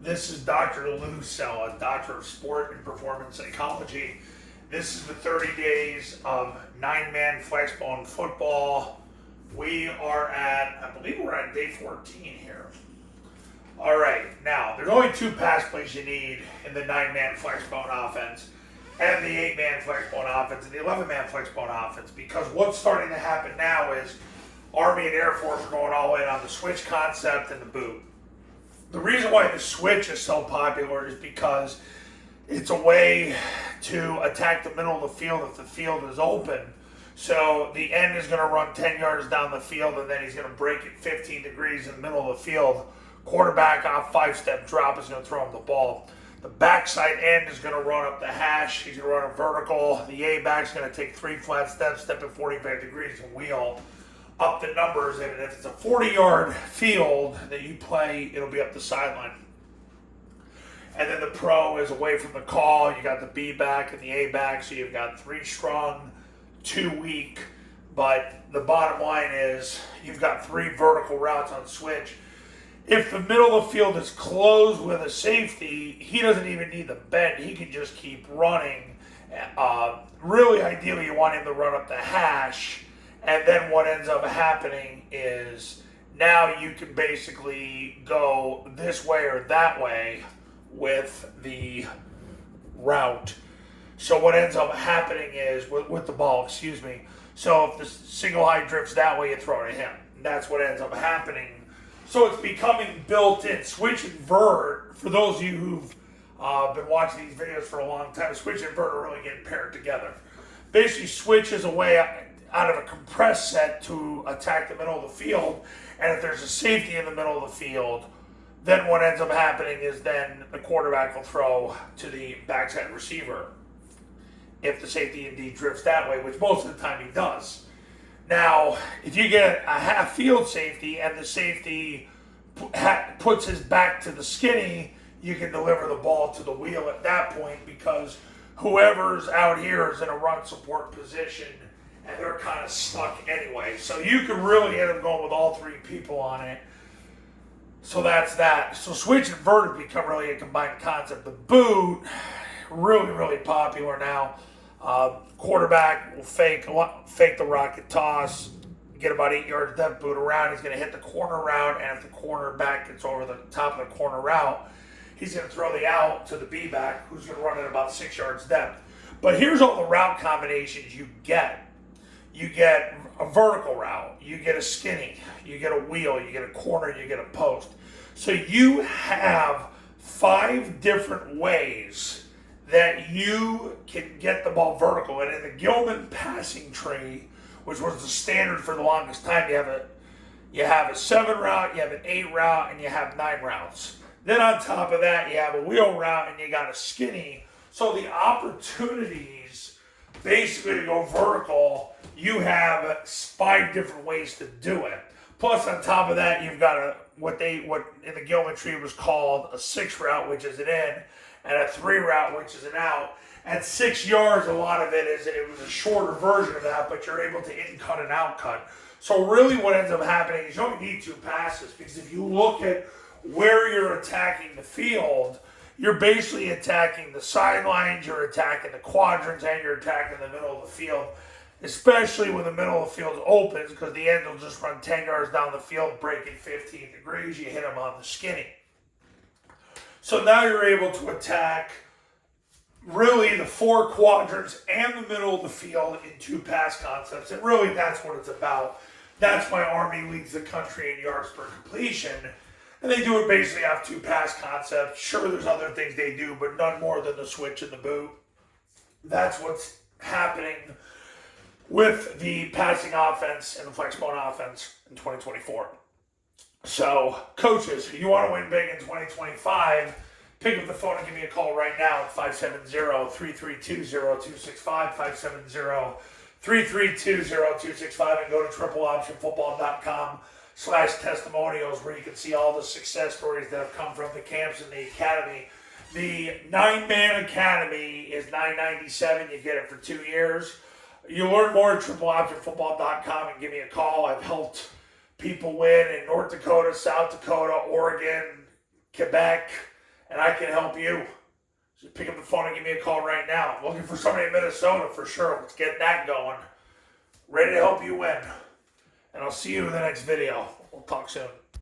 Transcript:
This is Dr. Lou Sella, Doctor of Sport and Performance Psychology. This is the 30 days of 9-man Flexbone Football. We are at, I believe we're at day 14 here. All right, now, there's only 2 pass plays you need in the 9-man Flexbone Offense and the 8-man Flexbone Offense and the 11-man Flexbone Offense, because what's starting to happen now is Army and Air Force are going all in on the switch concept and the boot. The reason why the switch is so popular is because it's a way to attack the middle of the field if the field is open. So the end is going to run 10 yards down the field, and then he's going to break it 15 degrees in the middle of the field. Quarterback off 5-step drop is going to throw him the ball. The backside end is going to run up the hash. He's going to run a vertical. The A-back is going to take 3 flat steps, step at 45 degrees, and wheel up the numbers. And if it's a 40-yard field that you play, it'll be up the sideline. And then the pro is away from the call. You got the B-back and the A-back, so you've got 3 strong, 2 weak. But the bottom line is you've got 3 vertical routes on switch. If the middle of the field is closed with a safety, he doesn't even need the bend. He can just keep running. Really, ideally, you want him to run up the hash. And then what ends up happening is now you can basically go this way or that way with the route. So what ends up happening is, with the ball, so if the single high drifts that way, you throw it at him. That's what ends up happening. So it's becoming built in. Switch and vert, for those of you who've been watching these videos for a long time, switch and vert are really getting paired together. Basically, switch is a way out of a compressed set to attack the middle of the field, and if there's a safety in the middle of the field, then what ends up happening is then the quarterback will throw to the backside receiver if the safety indeed drifts that way, which most of the time he does. Now, if you get a half field safety and the safety puts his back to the skinny, you can deliver the ball to the wheel at that point, because whoever's out here is in a run support position and they're kind of stuck anyway. So you could really end up going with all 3 people on it. So that's that. So switch and vert have become really a combined concept. The boot, really, really popular now. Quarterback will fake the rocket toss, get about 8 yards depth, boot around. He's going to hit the corner route, and if the cornerback gets over the top of the corner route, he's going to throw the out to the B-back, who's going to run at about 6 yards depth. But here's all the route combinations you get. You get a vertical route, you get a skinny, you get a wheel, you get a corner, you get a post. So you have 5 different ways that you can get the ball vertical. And in the Gilman passing tree, which was the standard for the longest time, you have a 7 route, you have an 8 route, and you have 9 routes. Then on top of that, you have a wheel route and you got a skinny. So the opportunities basically to go vertical, you have 5 different ways to do it. Plus, on top of that, you've got what in the Gilman tree was called a 6 route, which is an in, and a 3 route, which is an out. At 6 yards, a lot of it was a shorter version of that, but you're able to in cut and out cut. So really, what ends up happening is you only need 2 passes, because if you look at where you're attacking the field, you're basically attacking the sidelines, you're attacking the quadrants, and you're attacking the middle of the field. Especially when the middle of the field opens, because the end will just run 10 yards down the field, breaking 15 degrees. You hit them on the skinny. So now you're able to attack really the 4 quadrants and the middle of the field in 2 pass concepts. And really, that's what it's about. That's why Army leads the country in yards per completion. And they do it basically off 2 pass concepts. Sure, there's other things they do, but none more than the switch and the boot. That's what's happening with the passing offense and the Flexbone offense in 2024. So, coaches, you want to win big in 2025, pick up the phone and give me a call right now at 570-332-0265, 570-332-0265, and go to tripleoptionfootball.com/testimonials, where you can see all the success stories that have come from the camps and the academy. The 9-man academy is $997. You get it for 2 years. You learn more at tripleoptionfootball.com and give me a call. I've helped people win in North Dakota, South Dakota, Oregon, Quebec, and I can help you. So pick up the phone and give me a call right now. I'm looking for somebody in Minnesota for sure. Let's get that going. Ready to help you win. And I'll see you in the next video. We'll talk soon.